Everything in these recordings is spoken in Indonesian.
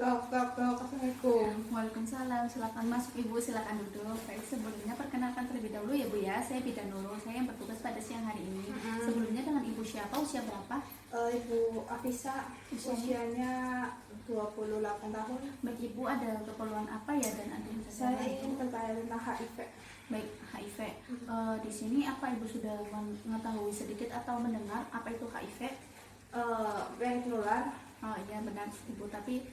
Assalamualaikum. Waalaikumsalam, silakan masuk Ibu, silakan duduk. Baik, sebelumnya perkenalkan terlebih dahulu ya Bu ya, saya Bidan Nurul, saya yang bertugas pada siang hari ini. Sebelumnya dengan Ibu siapa, usia berapa? Ibu Afisa, Usianya? usianya 28 tahun. Baik Ibu, ada keperluan apa ya dan ada Saya ingin bertanya tentang HIV. Baik, HIV. Di sini apa Ibu sudah mengetahui sedikit atau mendengar apa itu HIV? Yang menular. Oh iya benar Ibu, tapi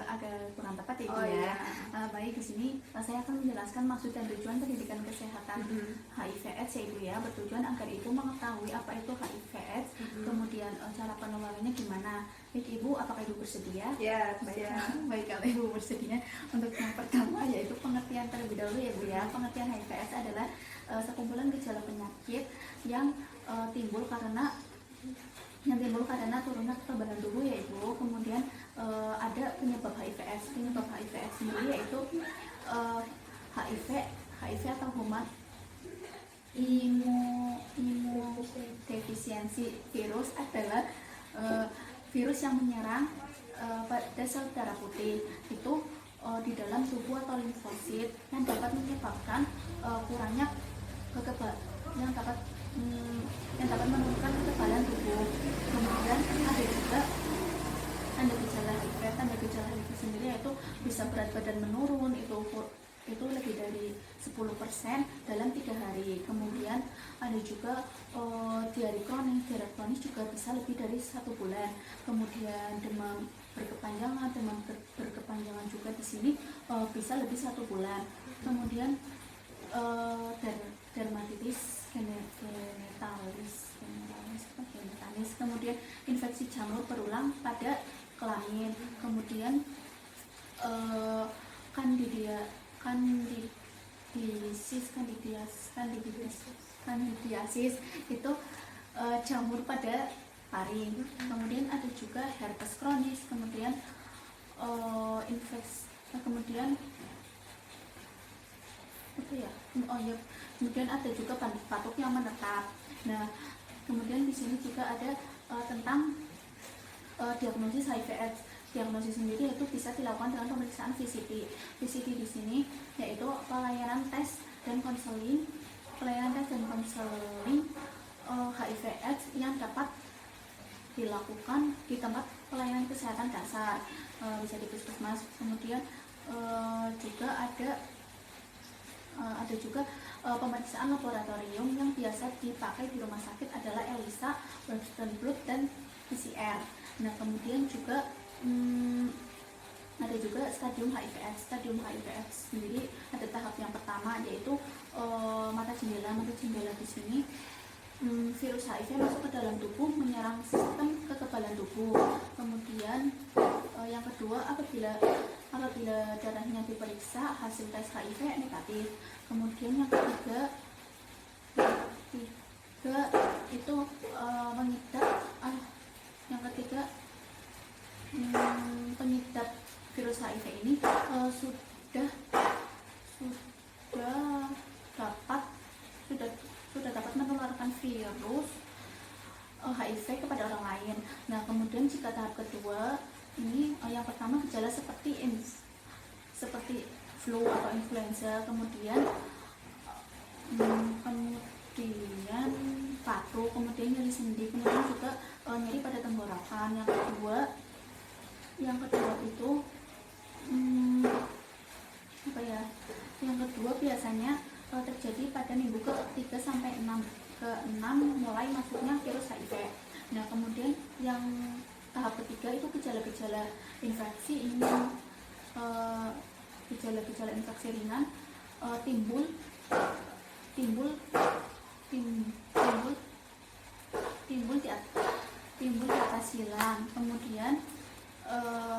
agak kurang tepat ya Ibu Oh, ya. iya. Baik, di sini saya akan menjelaskan maksud dan tujuan pendidikan kesehatan HIV/AIDS ya Ibu ya, bertujuan agar Ibu mengetahui apa itu HIV/AIDS, kemudian cara penularannya gimana. Baik Ibu, apakah Ibu bersedia? Ya, Baik, ya. baik kalau Ibu bersedia. Untuk yang pertama yaitu pengertian terlebih dahulu ya Bu ya. Pengertian HIV/AIDS adalah sekumpulan gejala penyakit yang timbul karena turunnya kekebalan tubuh ya Ibu. Kemudian ada penyebab HIV/AIDS. Penyebab HIV/AIDS sendiri yaitu HIV atau human imunodefisiensi virus adalah virus yang menyerang pada sel darah putih itu di dalam tubuh atau limfosit yang dapat menyebabkan kurangnya kekebalan yang dapat menurunkan kekebalan tubuh. Kemudian ada juga tanda gejala HIV. Tanda gejala HIV sendiri yaitu bisa berat badan menurun, itu lebih dari 10% dalam 3 hari. Kemudian ada juga diare kronis juga bisa lebih dari 1 bulan. Kemudian demam berkepanjangan juga di sini bisa lebih 1 bulan. Kemudian dermatitis genitalis, kemudian infeksi jamur berulang pada kelamin, kemudian kandidiasis itu jamur pada paring. Kemudian ada juga herpes kronis, kemudian kemudian ada juga batuk yang menetap. Nah, kemudian di sini juga ada tentang diagnosis HIV/AIDS. Diagnosis sendiri itu bisa dilakukan dengan pemeriksaan VCT. VCT di sini yaitu pelayanan tes dan konseling HIV/AIDS yang dapat dilakukan di tempat pelayanan kesehatan dasar, bisa di puskesmas. Kemudian juga ada juga pemeriksaan laboratorium yang biasa dipakai di rumah sakit adalah ELISA, Western blot, dan PCR. Nah, kemudian juga ada juga stadium HIV/AIDS. Stadium HIV/AIDS sendiri ada tahap yang pertama yaitu mata jendela. Di sini virus HIV masuk ke dalam tubuh, menyerang sistem kekebalan tubuh. Kemudian yang kedua, apabila darahnya diperiksa hasil tes HIV negatif. Kemudian yang ketiga itu pengidap virus HIV ini sudah dapat menularkan virus HIV kepada orang lain. Nah, kemudian jika tahap kedua ini yang pertama gejala seperti flu atau influenza, kemudian batuk, kemudian nyeri sendi, kemudian juga nyeri pada tenggorokan. Yang kedua itu yang kedua biasanya terjadi pada minggu ke-3 sampai 6 mulai masuknya virus HIV. Nah, kemudian yang tahap ketiga itu gejala-gejala infeksi ini, gejala-gejala infeksi ringan timbul di atas silang. Kemudian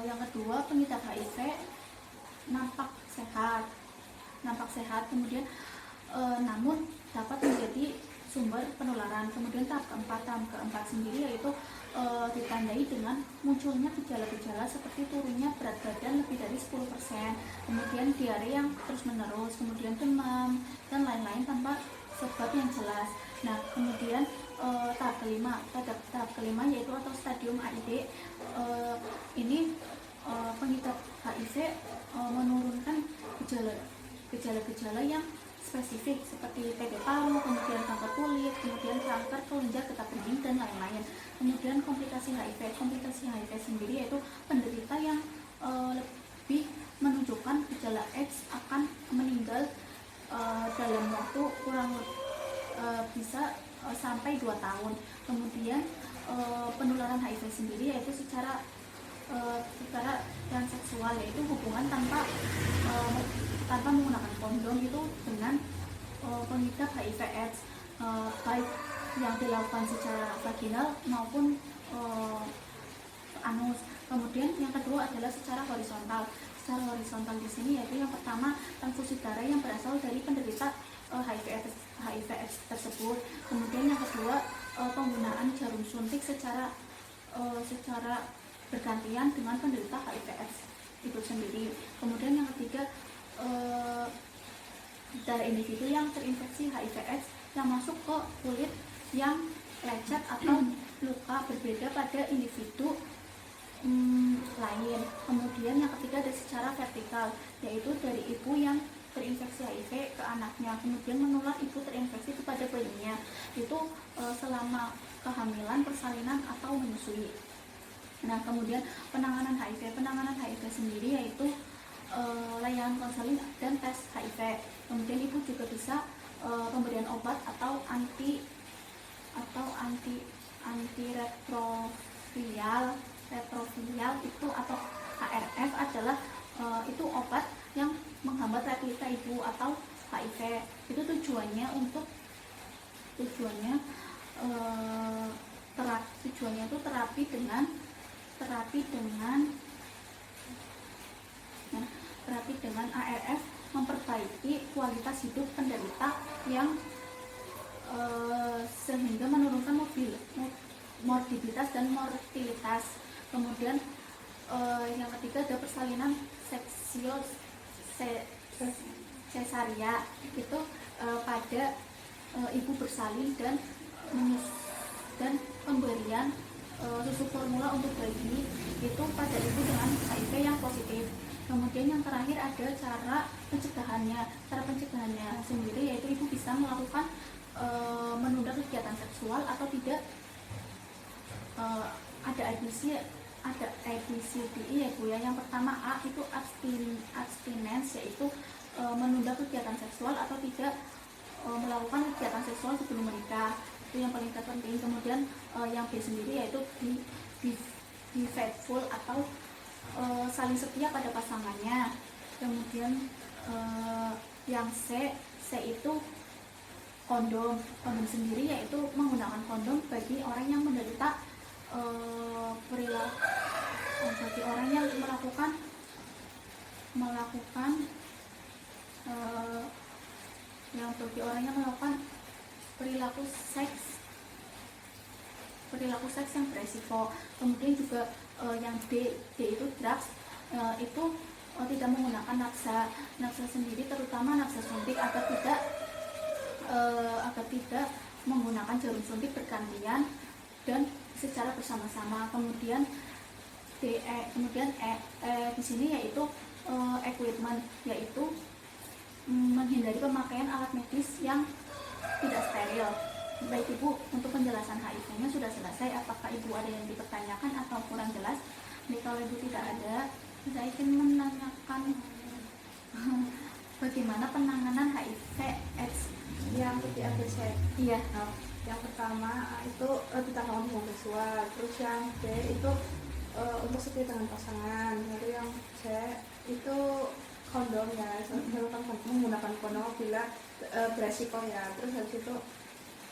yang kedua, pengidap HIV nampak sehat, kemudian namun dapat menjadi sumber penularan. Kemudian tahap keempat sendiri yaitu ditandai dengan munculnya gejala-gejala seperti turunnya berat badan lebih dari 10%, kemudian diare yang terus menerus, kemudian demam dan lain-lain tanpa sebab yang jelas. Nah, kemudian tahap kelima yaitu atau stadium AID, ini pengidap HIV menurunkan gejala-gejala yang spesifik seperti TB paru, kemudian kanker kulit, kemudian kanker kelenjar getah bening dan lain-lain. Kemudian komplikasi HIV sendiri yaitu penderita yang lebih menunjukkan gejala AIDS akan meninggal dalam waktu kurang bisa sampai 2 tahun. Kemudian penularan HIV sendiri yaitu secara transseksual, yaitu hubungan tanpa menggunakan kondom itu dengan pengidap HIV AIDS, baik yang dilakukan secara vaginal maupun anus. Kemudian yang kedua adalah secara horizontal. Secara horizontal di sini yaitu yang pertama transfusi darah yang berasal dari penderita HIV AIDS tersebut. Kemudian yang kedua penggunaan jarum suntik secara bergantian dengan penderita HIV AIDS itu sendiri. Kemudian yang ketiga darah individu yang terinfeksi HIV AIDS yang masuk ke kulit yang lecet atau luka berbeda pada individu lain. Kemudian yang ketiga ada secara vertikal, yaitu dari ibu yang terinfeksi HIV ke anaknya, kemudian menular ibu terinfeksi kepada bayinya, itu selama kehamilan, persalinan atau menyusui. Nah, kemudian penanganan HIV sendiri yaitu layanan konseling dan tes HIV. Kemudian ibu juga bisa pemberian obat atau antiretroviral itu atau ARF adalah itu obat yang menghambat replika ibu atau HIV. Itu tujuannya terapi dengan ARF memperbaiki kualitas hidup penderita yang sehingga menurunkan morbiditas dan mortalitas. Kemudian yang ketiga ada persalinan seksio cesaria, itu pada ibu bersalin dan pemberian susu formula untuk bayi itu pada ibu dengan HIV yang positif. Kemudian yang terakhir ada cara pencegahannya sendiri, yaitu ibu bisa melakukan menunda kegiatan seksual atau tidak. Ada ABCDE ya Bu ya. Yang pertama A itu abstinence, yaitu menunda kegiatan seksual atau tidak melakukan kegiatan seksual sebelum menikah, itu yang paling terpenting. Kemudian yang B sendiri yaitu be faithful atau saling setia pada pasangannya. Kemudian yang C itu kondom sendiri yaitu menggunakan kondom bagi orang yang menderita bagi orang yang melakukan perilaku seks yang beresiko. Kemudian juga yang D itu drugs, itu tidak menggunakan naksa sendiri, terutama naksa suntik, agar tidak menggunakan jarum suntik bergantian dan secara bersama-sama. Kemudian E di sini yaitu equipment, yaitu menghindari pemakaian alat medis yang tidak steril. Baik Ibu, untuk penjelasan HIV-nya sudah selesai. Apakah Ibu ada yang dipertanyakan atau kurang jelas? Jadi kalau Ibu tidak ada, saya ingin menanyakan bagaimana penanganan HIV/AIDS yang ABC. Iya. Yang pertama itu ditangani hubungan seksual. Terus yang B itu untuk setia dengan pasangan. Lalu yang C itu kondom ya, menggunakan kondom bila beresiko ya. Terus habis itu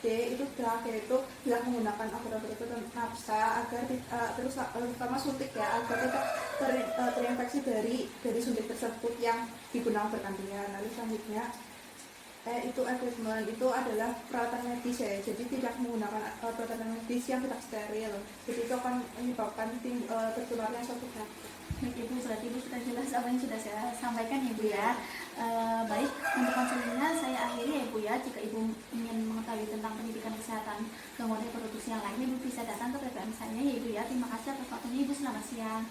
D itu drug, yaitu bila menggunakan obat-obat itu nafsa agar terutama suntik ya, agar tidak terinfeksi dari suntik tersebut yang digunakan bergantian. Lalu selanjutnya itu equipment, itu adalah peralatan medis ya, jadi tidak menggunakan peralatan medis yang tidak steril, jadi itu akan menyebabkan tertularnya suatu penyakit. Baik Ibu, berarti Ibu sudah jelas apa yang sudah saya sampaikan ya Ibu ya. Baik, untuk konselingnya saya akhiri ya Ibu ya. Jika Ibu ingin mengetahui tentang pendidikan kesehatan gangguan reproduksi yang lain, Ibu bisa datang ke PPM saya ya Ibu ya. Terima kasih atas waktunya Ibu, selamat siang.